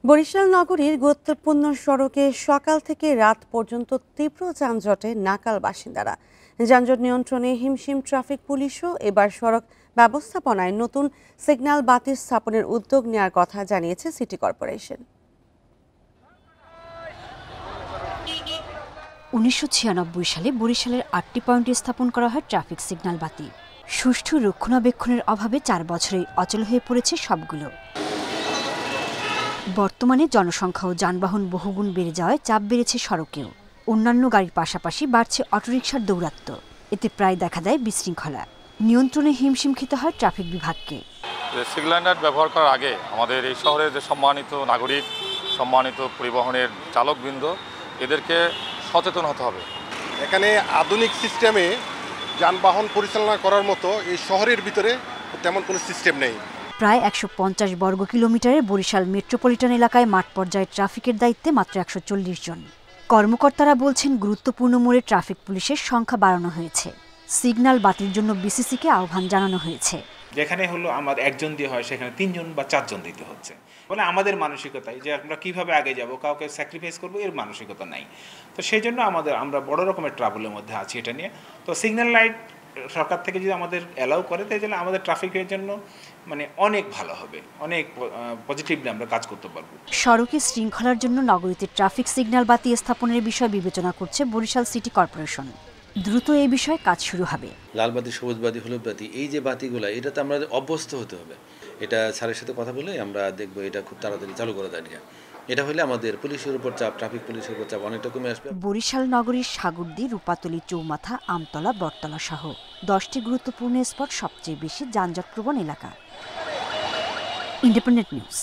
বরিশাল নগরীর গুরুত্বপূর্ণ সড়কে সকাল থেকে রাত পর্যন্ত তীব্র যানজটে নাকাল বাসিন্দারা। যানজট নিয়ন্ত্রণে হিমশিম ট্রাফিক পুলিশও এবার সড়ক ব্যবস্থাপনায় নতুন সিগন্যাল বাতি স্থাপনের উদ্যোগ নেওয়ার কথা জানিয়েছে সিটি কর্পোরেশন। ১৯৯৬ সালে বরিশালের ৮টি পয়েন্টে স্থাপন করা হয় ট্রাফিক সিগন্যাল বাতি। সুষ্ঠু রক্ষণাবেক্ষণের অভাবে ৪ বছরেই অচল হয়ে পড়েছে সবগুলো। বর্তমানে জনসংখ্যা ও যানবাহন বহুগুণ বেড়ে যাওয়ায় চাপ বেড়েছে সড়কেও। অন্যান্য গাড়ির পাশাপাশি বাড়ছে অটোরিকশার দৌরাত্ম্য। এতে প্রায় দেখা দেয় বিশৃঙ্খলা। নিয়ন্ত্রণে হিমশিম খেতে হয় ট্রাফিক বিভাগকে। সিগন্যাল লাইট ব্যবহার করার আগে আমাদের এই শহরের যে সম্মানিত নাগরিক, সম্মানিত পরিবহনের চালকবৃন্দ, এদেরকে সচেতন হতে হবে। এখানে আধুনিক সিস্টেমে যানবাহন পরিচালনা করার মতো এই শহরের ভিতরে তেমন কোনো সিস্টেম নেই। প্রায় ১৫০ বর্গ কিলোমিটারের বরিশাল মেট্রোপলিটন এলাকায় মাঠ পর্যায়ে ট্রাফিকের দায়িত্বে মাত্র ১৪০ জন। কর্মকর্তারা বলছেন, গুরুত্বপূর্ণ মোড়ে ট্রাফিক পুলিশের সংখ্যা বাড়ানো হয়েছে। সিগন্যাল বাতির জন্য বিসিসিকে আহ্বান জানানো হয়েছে। যেখানে হলো আমাদের একজন দিয়ে হয়, সেখানে ৩ জন বা 4 জন দিতে হচ্ছে। বলে আমাদের মানসিকতায় যে আমরা কিভাবে আগে যাব, কাউকে স্যাক্রিফাইস করবো, এর মানসিকতা নাই। তো সেই জন্য আমরা বড় রকমের ট্রাবলের মধ্যে আছি এটা নিয়ে। তো সিগন্যাল লাইট সরকার থেকে যদি আমাদের অ্যালাউ করে, তাই জন্য আমাদের ট্রাফিকের জন্য অনেক ভালো হবে, অনেক পজিটিভলি আমরা কাজ করতে পারবো। সড়কে শৃঙ্খলার জন্য নগরীতে ট্রাফিক সিগন্যাল বাতি স্থাপনের বিষয় বিবেচনা করছে বরিশাল সিটি কর্পোরেশন। দ্রুত এই বিষয়ে কাজ শুরু হবে। লাল বাতি, সবুজ বাতি, হলুদ বাতি, এই যে বাতিগুলো, এটাতে আমরা অভ্যস্ত হতে হবে। এটা স্যারের সাথে কথা বলে আমরা দেখবো এটা খুব তাড়াতাড়ি চালু করা যায়। এটা হলে আমাদের পুলিশের উপর চাপ, ট্রাফিক পুলিশের উপর চাপ অনেকটা কমে আসবে। বরিশাল নগরীর সাগরদী, রূপাতলী, চৌমাথা, আমতলা, বটতলা সহ 10টি গুরুত্বপূর্ণ স্পট সবচেয়ে বেশি যানজটপ্রবণ এলাকা। Independent news.